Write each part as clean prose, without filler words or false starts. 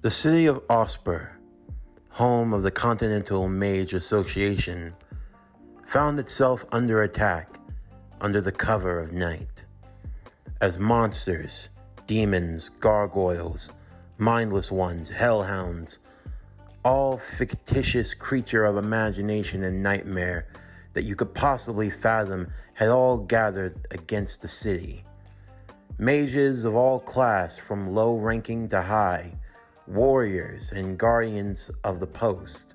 The city of Osper, home of the Continental Mage Association, found itself under attack under the cover of night, as monsters, demons, gargoyles, mindless ones, hellhounds, all fictitious creature of imagination and nightmare that you could possibly fathom had all gathered against the city. Mages of all class, from low ranking to high, warriors and guardians of the post,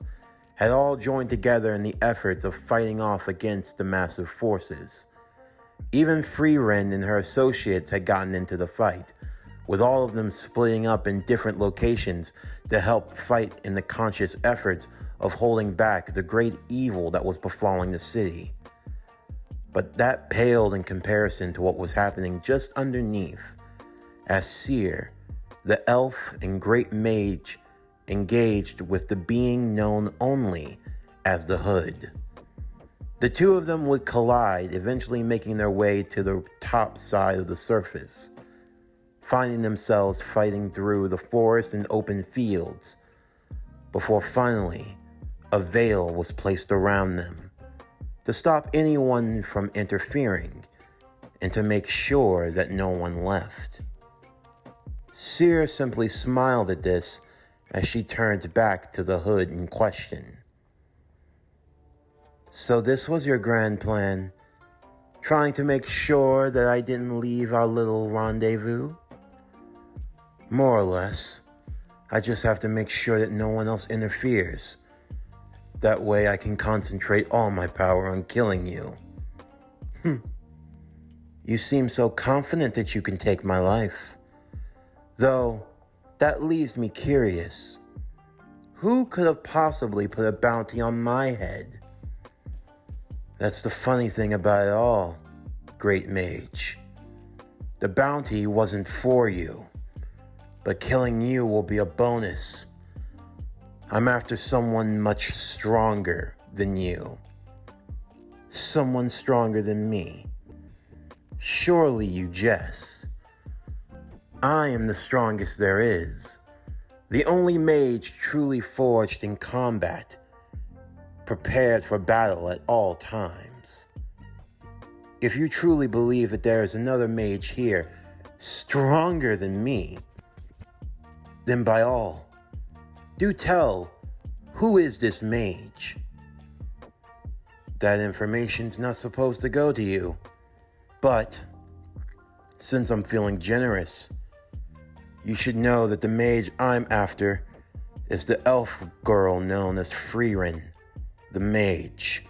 had all joined together in the efforts of fighting off against the massive forces. Even Frieren and her associates had gotten into the fight, with all of them splitting up in different locations to help fight in the conscious efforts of holding back the great evil that was befalling the city. But that paled in comparison to what was happening just underneath, as Seer, the elf and great mage, engaged with the being known only as the Hood. The two of them would collide, eventually making their way to the top side of the surface, finding themselves fighting through the forest and open fields, before finally a veil was placed around them to stop anyone from interfering and to make sure that no one left. Seer simply smiled at this as she turned back to the Hood in question. "So this was your grand plan? Trying to make sure that I didn't leave our little rendezvous?" "More or less. I just have to make sure that no one else interferes. That way I can concentrate all my power on killing you." "You seem so confident that you can take my life. Though, that leaves me curious. Who could have possibly put a bounty on my head?" "That's the funny thing about it all, Great Mage. The bounty wasn't for you, but killing you will be a bonus. I'm after someone much stronger than you." "Someone stronger than me? Surely you jest. I am the strongest there is, the only mage truly forged in combat, prepared for battle at all times. If you truly believe that there is another mage here stronger than me, then by all, do tell, who is this mage?" "That information's not supposed to go to you, but since I'm feeling generous, you should know that the mage I'm after is the elf girl known as Frieren, the mage."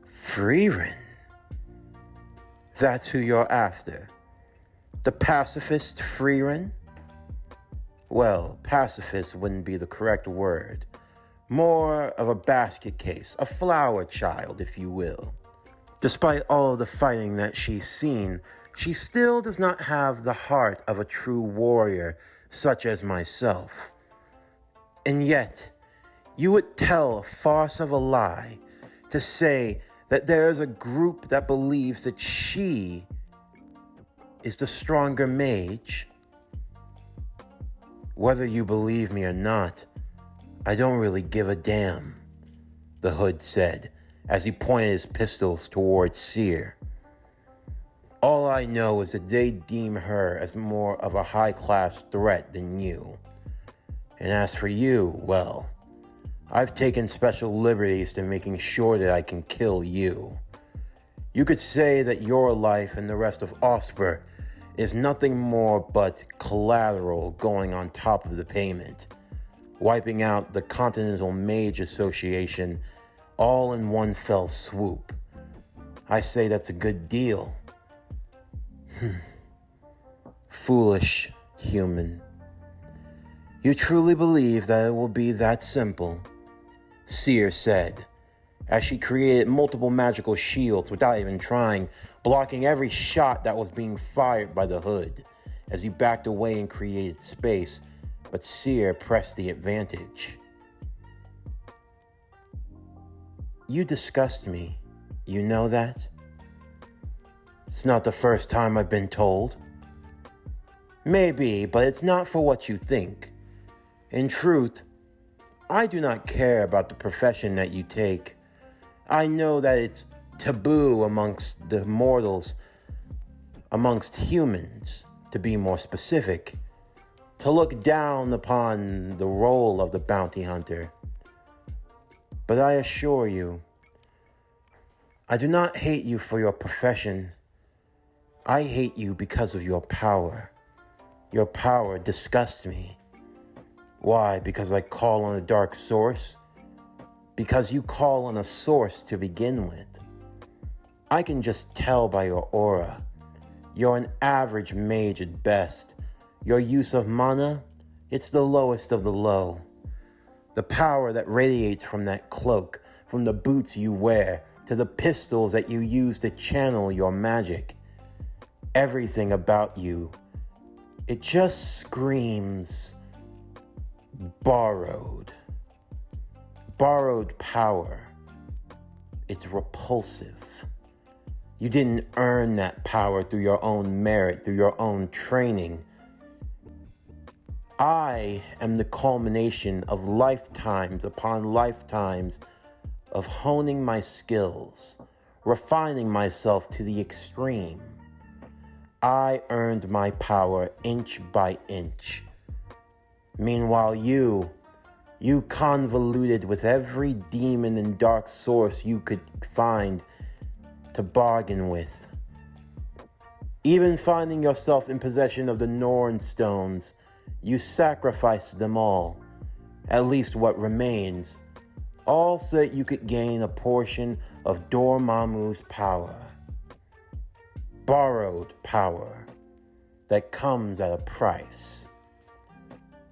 "Frieren? That's who you're after? The pacifist Frieren?" "Well, pacifist wouldn't be the correct word. More of a basket case, a flower child, if you will. Despite all of the fighting that she's seen, she still does not have the heart of a true warrior such as myself. And yet, you would tell a farce of a lie to say that there is a group that believes that she is the stronger mage? Whether you believe me or not, I don't really give a damn," the Hood said as he pointed his pistols towards Seer. "All I know is that they deem her as more of a high-class threat than you. And as for you, well, I've taken special liberties to making sure that I can kill you. You could say that your life and the rest of Osper is nothing more but collateral going on top of the payment, wiping out the Continental Mage Association all in one fell swoop. I say that's a good deal." "Foolish human. You truly believe that it will be that simple?" Seer said, as she created multiple magical shields without even trying, blocking every shot that was being fired by the Hood as he backed away and created space, but Seer pressed the advantage. "You disgust me. You know that? It's not the first time I've been told. Maybe, but it's not for what you think. In truth, I do not care about the profession that you take. I know that it's taboo amongst the mortals, amongst humans, to be more specific, to look down upon the role of the bounty hunter. But I assure you, I do not hate you for your profession. I hate you because of your power. Your power disgusts me. Why? Because I call on a dark source? Because you call on a source to begin with. I can just tell by your aura. You're an average mage at best. Your use of mana, it's the lowest of the low. The power that radiates from that cloak, from the boots you wear, to the pistols that you use to channel your magic. Everything about you, it just screams borrowed. Borrowed power. It's repulsive. You didn't earn that power through your own merit, through your own training. I am the culmination of lifetimes upon lifetimes of honing my skills, refining myself to the extreme. I earned my power inch by inch. Meanwhile, you convoluted with every demon and dark source you could find to bargain with. Even finding yourself in possession of the Norn stones, you sacrificed them all, at least what remains, all so that you could gain a portion of Dormammu's power. Borrowed power that comes at a price.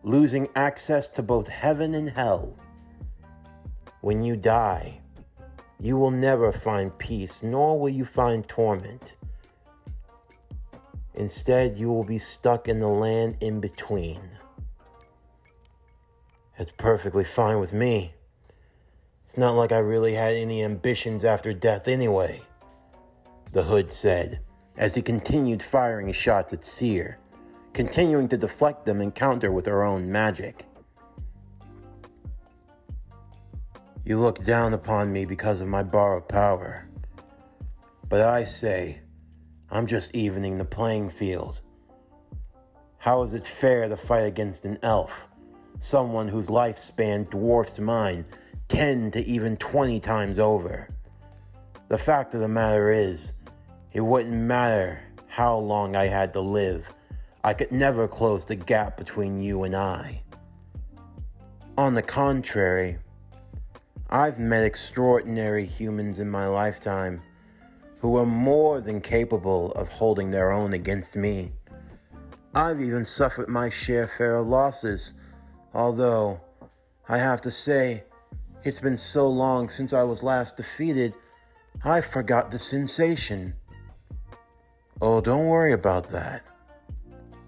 Losing access to both heaven and hell. When you die, you will never find peace, nor will you find torment. Instead, you will be stuck in the land in between. It's perfectly fine with me. It's not like I really had any ambitions after death anyway, the Hood said, as he continued firing shots at Seer, continuing to deflect them and counter with her own magic. You look down upon me because of my borrowed power. But I say, I'm just evening the playing field. How is it fair to fight against an elf, someone whose lifespan dwarfs mine 10 to even 20 times over? The fact of the matter is, it wouldn't matter how long I had to live. I could never close the gap between you and I. On the contrary, I've met extraordinary humans in my lifetime who are more than capable of holding their own against me. I've even suffered my share of losses, although I have to say, it's been so long since I was last defeated, I forgot the sensation. Oh, don't worry about that.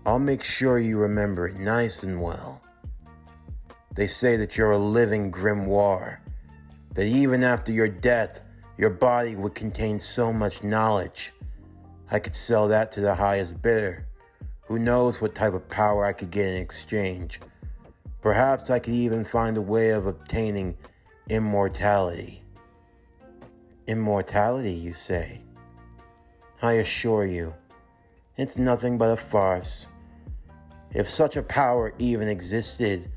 I'll make sure you remember it nice and well. They say that you're a living grimoire, that even after your death, your body would contain so much knowledge. I could sell that to the highest bidder. Who knows what type of power I could get in exchange. Perhaps I could even find a way of obtaining immortality. Immortality, you say? I assure you, it's nothing but a farce. If such a power even existed,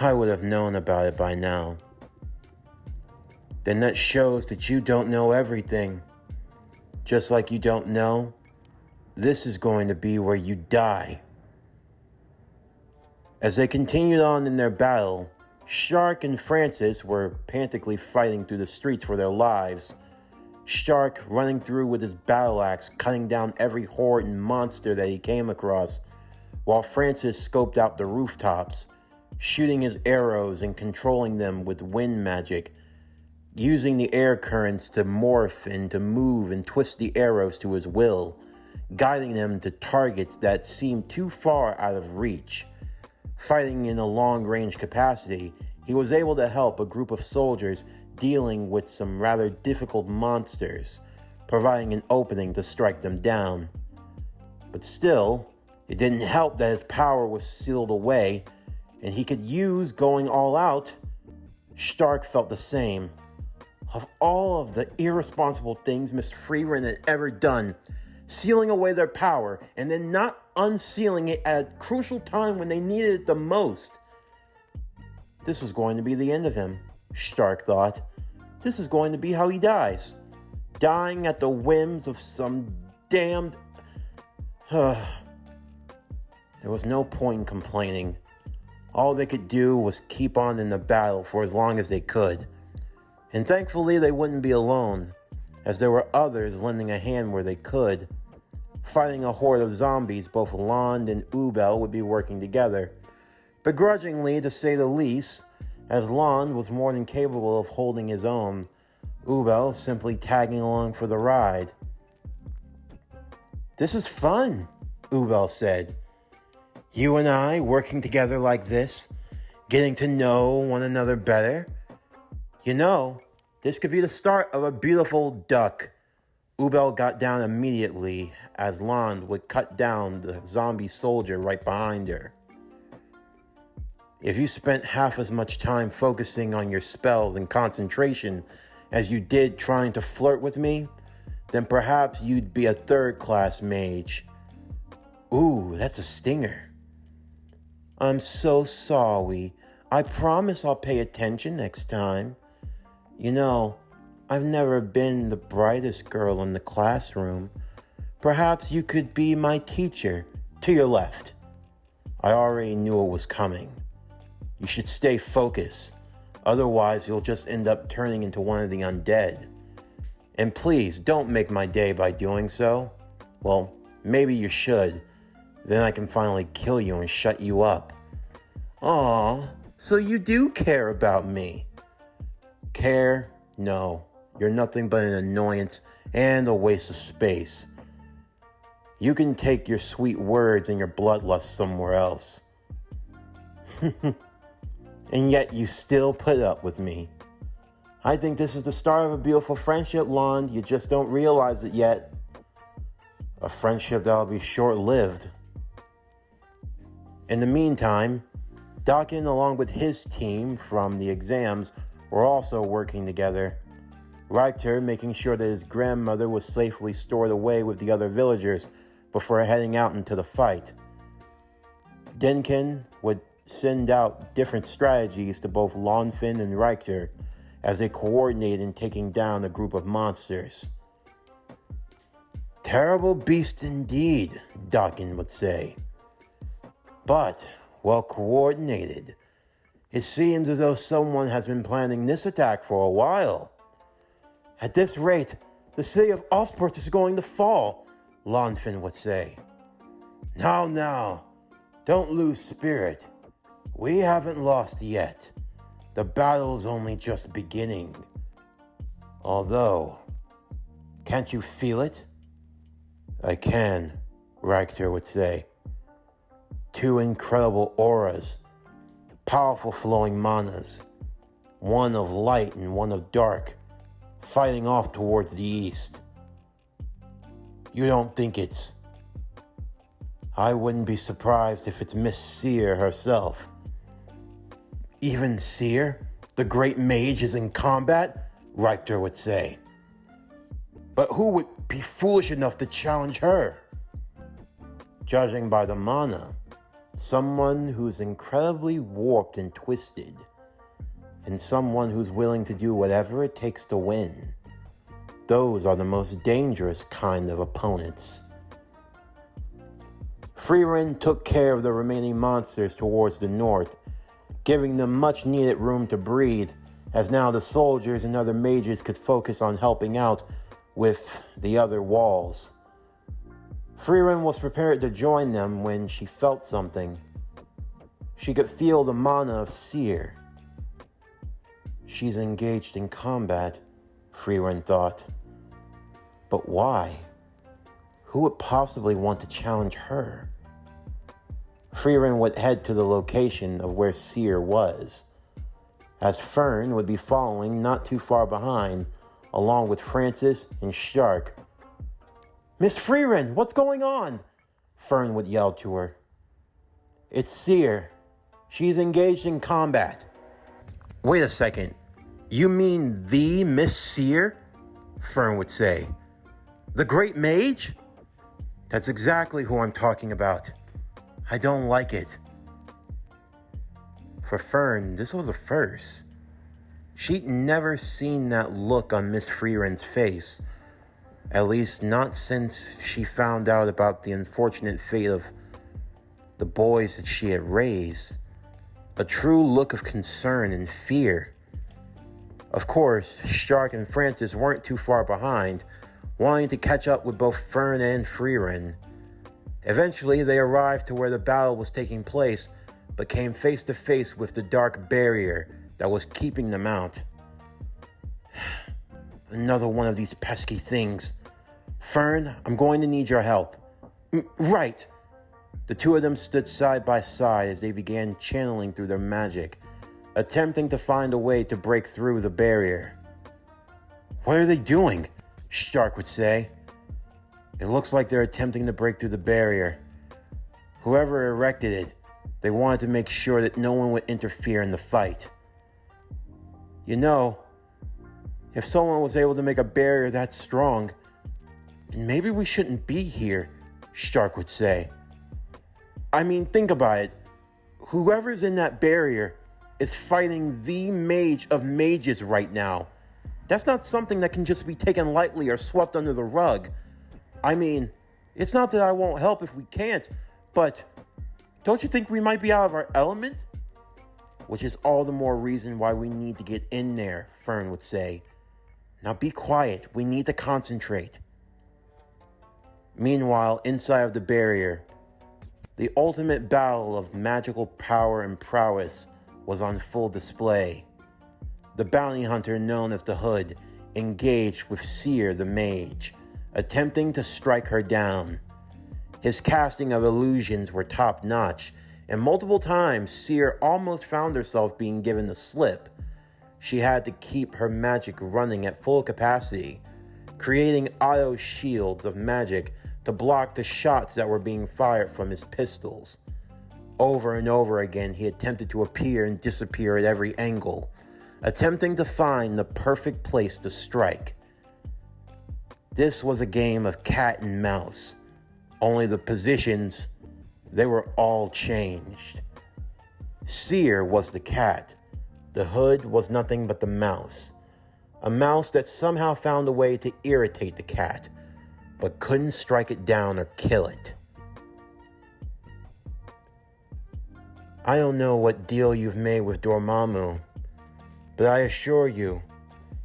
I would have known about it by now. Then that shows that you don't know everything. Just like you don't know, this is going to be where you die. As they continued on in their battle, Shark and Francis were frantically fighting through the streets for their lives. Shark running through with his battle axe, cutting down every horde and monster that he came across, while Francis scoped out the rooftops, shooting his arrows and controlling them with wind magic, using the air currents to morph and to move and twist the arrows to his will, guiding them to targets that seemed too far out of reach. Fighting in a long-range capacity, he was able to help a group of soldiers dealing with some rather difficult monsters, providing an opening to strike them down. But still, it didn't help that his power was sealed away, and he could use going all out, Stark felt the same. Of all of the irresponsible things Miss Frieren had ever done, sealing away their power and then not unsealing it at a crucial time when they needed it the most. This was going to be the end of him, Stark thought. This is going to be how he dies. Dying at the whims of some damned... There was no point in complaining. All they could do was keep on in the battle for as long as they could. And thankfully they wouldn't be alone, as there were others lending a hand where they could. Fighting a horde of zombies, both Lond and Ubel would be working together. Begrudgingly, to say the least, as Lond was more than capable of holding his own, Ubel simply tagging along for the ride. "This is fun," Ubel said. "You and I working together like this, getting to know one another better. You know, this could be the start of a beautiful duck." Ubel got down immediately as Lond would cut down the zombie soldier right behind her. "If you spent half as much time focusing on your spells and concentration as you did trying to flirt with me, then perhaps you'd be a third-class mage." "Ooh, that's a stinger." "I'm so sorry. I promise I'll pay attention next time. You know, I've never been the brightest girl in the classroom. Perhaps you could be my teacher, to your left." "I already knew it was coming. You should stay focused. Otherwise, you'll just end up turning into one of the undead. And please, don't make my day by doing so. Well, maybe you should. Then I can finally kill you and shut you up." "Aw, so you do care about me." "Care? No. You're nothing but an annoyance and a waste of space. You can take your sweet words and your bloodlust somewhere else." "And yet you still put up with me. I think this is the start of a beautiful friendship, Lond. You just don't realize it yet. A friendship that'll be short-lived." In the meantime, Dakin, along with his team from the exams, were also working together. Richter making sure that his grandmother was safely stored away with the other villagers before heading out into the fight. Denkin would send out different strategies to both Lonfin and Richter as they coordinated in taking down a group of monsters. "Terrible beast indeed," Dakin would say. "But well coordinated. It seems as though someone has been planning this attack for a while. At this rate, the city of Osport is going to fall," Lonfin would say. Now, don't lose spirit. We haven't lost yet. The battle's only just beginning. Although, can't you feel it?" "I can," Richter would say. "Two incredible auras, powerful flowing manas, one of light and one of dark, fighting off towards the east. You don't think it's... I wouldn't be surprised if it's Miss Seer herself." "Even Seer, the great mage, is in combat?" Richter would say. "But who would be foolish enough to challenge her?" "Judging by the mana, someone who's incredibly warped and twisted, and someone who's willing to do whatever it takes to win. Those are the most dangerous kind of opponents." Frieren took care of the remaining monsters towards the north, giving them much needed room to breathe, as now the soldiers and other mages could focus on helping out with the other walls. Frieren was prepared to join them when she felt something. She could feel the mana of Seer. She's engaged in combat, Frieren thought. But why? Who would possibly want to challenge her? Frieren would head to the location of where Seer was, as Fern would be following not too far behind, along with Francis and Stark. "Miss Frieren, what's going on?" Fern would yell to her. "It's Seer. She's engaged in combat. Wait a second. You mean the Miss Seer? Fern would say. The Great Mage? That's exactly who I'm talking about. I don't like it. For Fern, this was a first. She'd never seen that look on Miss Frieren's face, at least not since she found out about the unfortunate fate of the boys that she had raised. A true look of concern and fear. Of course, Stark and Francis weren't too far behind, wanting to catch up with both Fern and Frieren. Eventually, they arrived to where the battle was taking place, but came face to face with the dark barrier that was keeping them out. Another one of these pesky things. Fern, I'm going to need your help. Right. The two of them stood side by side as they began channeling through their magic, attempting to find a way to break through the barrier. What are they doing? Stark would say. It looks like they're attempting to break through the barrier. Whoever erected it, they wanted to make sure that no one would interfere in the fight. You know, if someone was able to make a barrier that strong, then maybe we shouldn't be here, Stark would say. I mean, think about it. Whoever's in that barrier is fighting the mage of mages right now. That's not something that can just be taken lightly or swept under the rug. I mean, it's not that I won't help if we can't, but don't you think we might be out of our element? Which is all the more reason why we need to get in there, Fern would say. Now be quiet, we need to concentrate. Meanwhile, inside of the barrier, the ultimate battle of magical power and prowess was on full display. The bounty hunter known as the Hood engaged with Seer the Mage, attempting to strike her down. His casting of illusions were top-notch, and multiple times Seer almost found herself being given the slip. She had to keep her magic running at full capacity, creating auto shields of magic to block the shots that were being fired from his pistols. Over and over again, he attempted to appear and disappear at every angle, attempting to find the perfect place to strike. This was a game of cat and mouse, only the positions, they were all changed. Seer was the cat. The Hood was nothing but the mouse. A mouse that somehow found a way to irritate the cat, but couldn't strike it down or kill it. I don't know what deal you've made with Dormammu, but I assure you,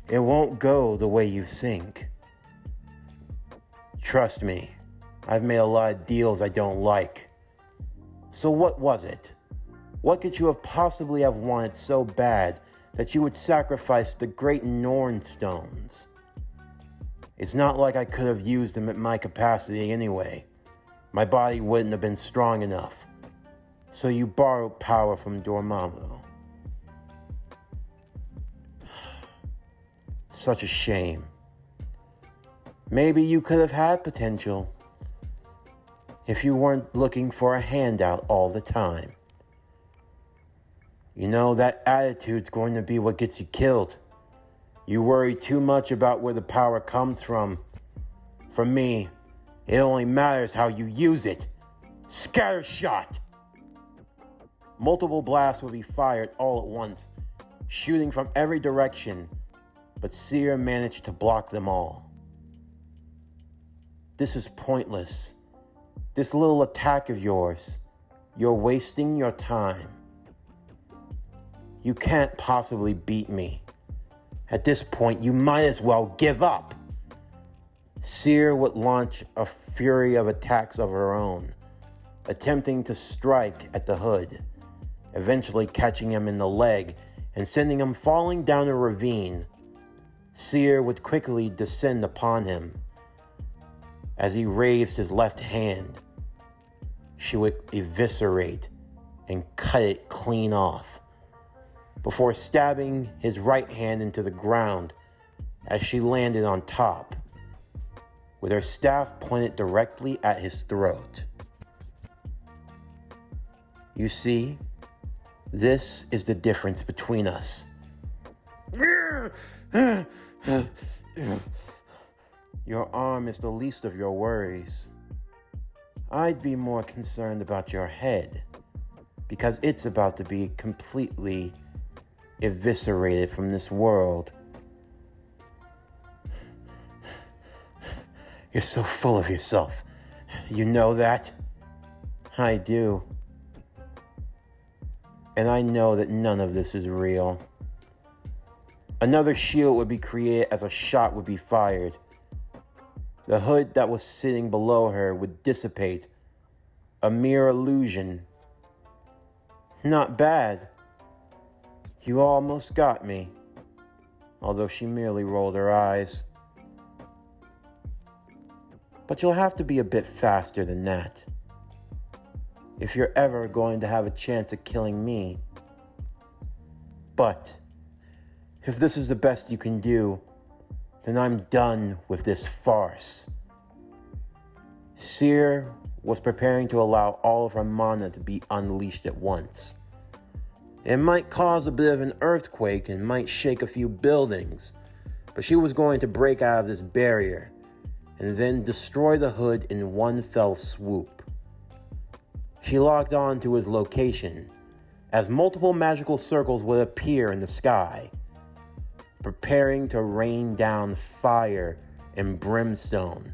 it won't go the way you think. Trust me, I've made a lot of deals I don't like. So what was it? What could you have possibly have wanted so bad that you would sacrifice the great Norn stones? It's not like I could have used them at my capacity anyway. My body wouldn't have been strong enough. So you borrowed power from Dormammu. Such a shame. Maybe you could have had potential if you weren't looking for a handout all the time. You know, that attitude's going to be what gets you killed. You worry too much about where the power comes from. For me, it only matters how you use it. Scattershot! Multiple blasts would be fired all at once, shooting from every direction, but Seer managed to block them all. This is pointless. This little attack of yours, you're wasting your time. You can't possibly beat me. At this point, you might as well give up. Seer would launch a fury of attacks of her own, attempting to strike at the Hood, eventually catching him in the leg and sending him falling down a ravine. Seer would quickly descend upon him. As he raised his left hand, she would eviscerate and cut it clean off, before stabbing his right hand into the ground as she landed on top, with her staff pointed directly at his throat. You see, This is the difference between us. Your arm is the least of your worries. I'd be more concerned about your head, because it's about to be completely eviscerated from this world. You're so full of yourself. You know that? I do. And I know that none of this is real. Another shield would be created as a shot would be fired. The hood that was sitting below her would dissipate. A mere illusion. Not bad. You almost got me. Although she merely rolled her eyes. But you'll have to be a bit faster than that. If you're ever going to have a chance at killing me. But if this is the best you can do, then I'm done with this farce. Seer was preparing to allow all of her mana to be unleashed at once. It might cause a bit of an earthquake and might shake a few buildings, but she was going to break out of this barrier and then destroy the hood in one fell swoop. She logged on to his location as multiple magical circles would appear in the sky, preparing to rain down fire and brimstone.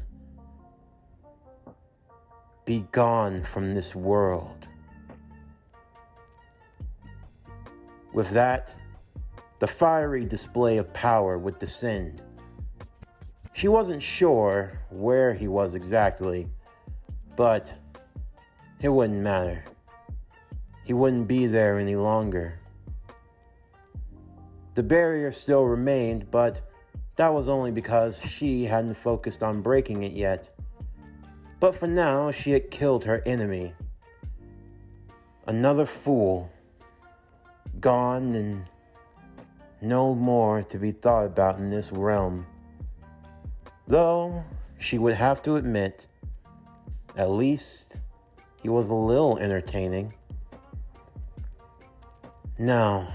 Be gone from this world. With that, the fiery display of power would descend. She wasn't sure where he was exactly, but it wouldn't matter. He wouldn't be there any longer. The barrier still remained, but that was only because she hadn't focused on breaking it yet. But for now, she had killed her enemy. Another fool. Gone and no more to be thought about in this realm. Though, she would have to admit, at least he was a little entertaining. Now,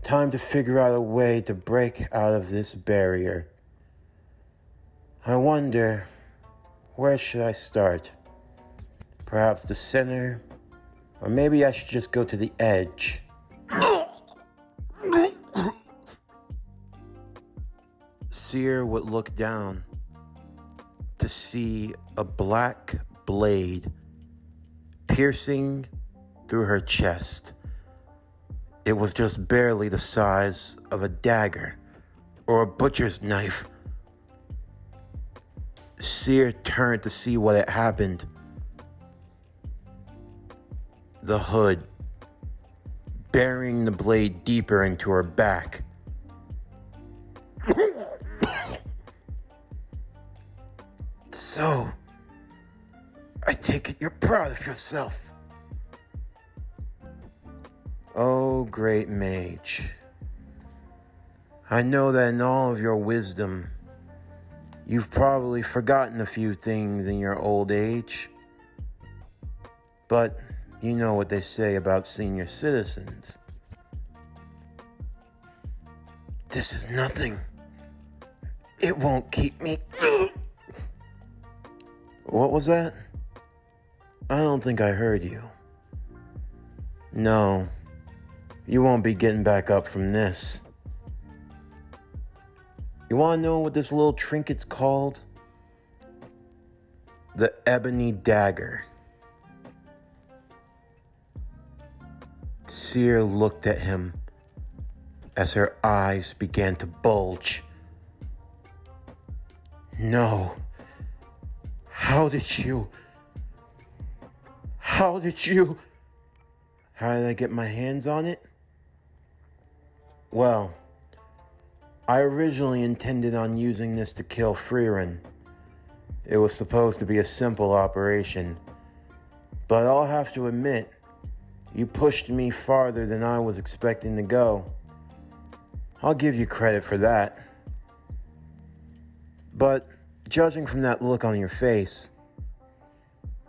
time to figure out a way to break out of this barrier. I wonder, where should I start? Perhaps the center? Or maybe I should just go to the edge. Seer would look down to see a black blade piercing through her chest. It was just barely the size of a dagger or a butcher's knife. Seer turned to see what had happened. The hood, burying the blade deeper into her back. So, I take it you're proud of yourself. Oh, great mage. I know that in all of your wisdom, you've probably forgotten a few things in your old age. But you know what they say about senior citizens. This is nothing. It won't keep me. What was that? I don't think I heard you. No, you won't be getting back up from this. You want to know what this little trinket's called? The Ebony Dagger. Seer looked at him as her eyes began to bulge. No. How did you? How did I get my hands on it? Well, I originally intended on using this to kill Frieren. It was supposed to be a simple operation. But I'll have to admit, you pushed me farther than I was expecting to go. I'll give you credit for that. But judging from that look on your face,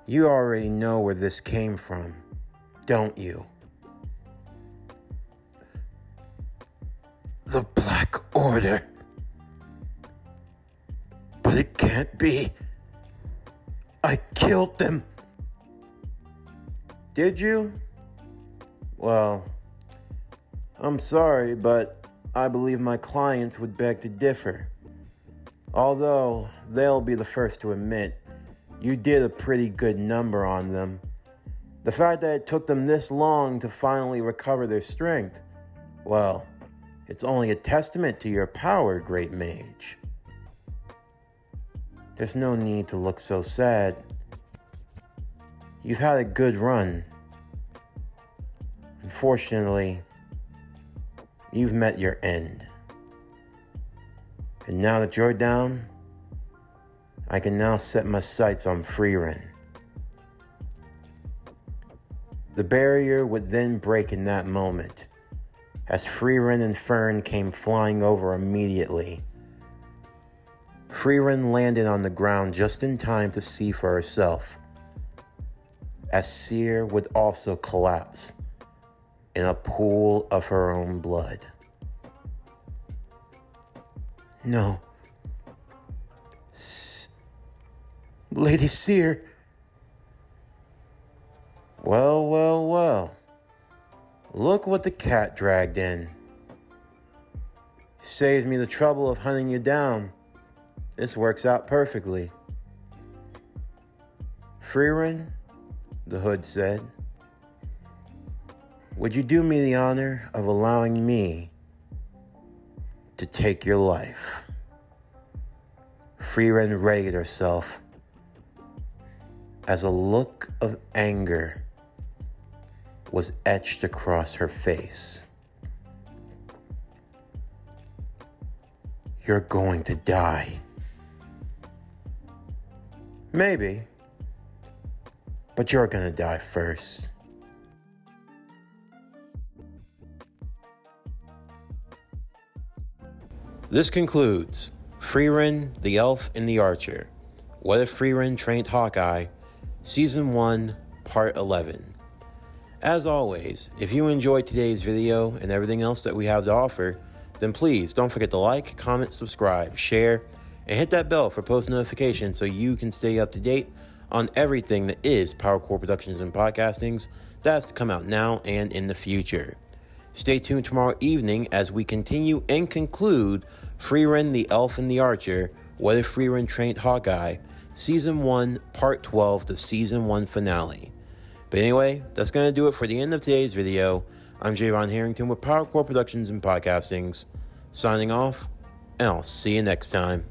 you already know where this came from, don't you? The Black Order. But it can't be. I killed them. Did you? Well, I'm sorry, but I believe my clients would beg to differ. Although they'll be the first to admit you did a pretty good number on them. The fact that it took them this long to finally recover their strength, well, it's only a testament to your power, great mage. There's no need to look so sad. You've had a good run. Unfortunately, you've met your end. And now that you're down, I can now set my sights on Frieren. The barrier would then break in that moment, as Frieren and Fern came flying over immediately. Frieren landed on the ground just in time to see for herself, as Seer would also collapse in a pool of her own blood. No. Lady Seer. Well. Look what the cat dragged in. Saved me the trouble of hunting you down. This works out perfectly. Frieren, the hood said, would you do me the honor of allowing me to take your life? Frieren readied herself as a look of anger was etched across her face. You're going to die. Maybe, but you're gonna die first. This concludes Frieren, the Elf, and the Archer. What if Frieren trained Hawkeye? Season 1, Part 11. As always, if you enjoyed today's video and everything else that we have to offer, then please don't forget to like, comment, subscribe, share, and hit that bell for post notifications so you can stay up to date on everything that is PowerCore Productions and Podcastings that's to come out now and in the future. Stay tuned tomorrow evening as we continue and conclude Frieren, the Elf, and the Archer, What If Frieren Trained Hawkeye, Season 1, Part 12, the Season 1 finale. But anyway, that's going to do it for the end of today's video. I'm Javon Harrington with PowerCore Productions and Podcastings, signing off, and I'll see you next time.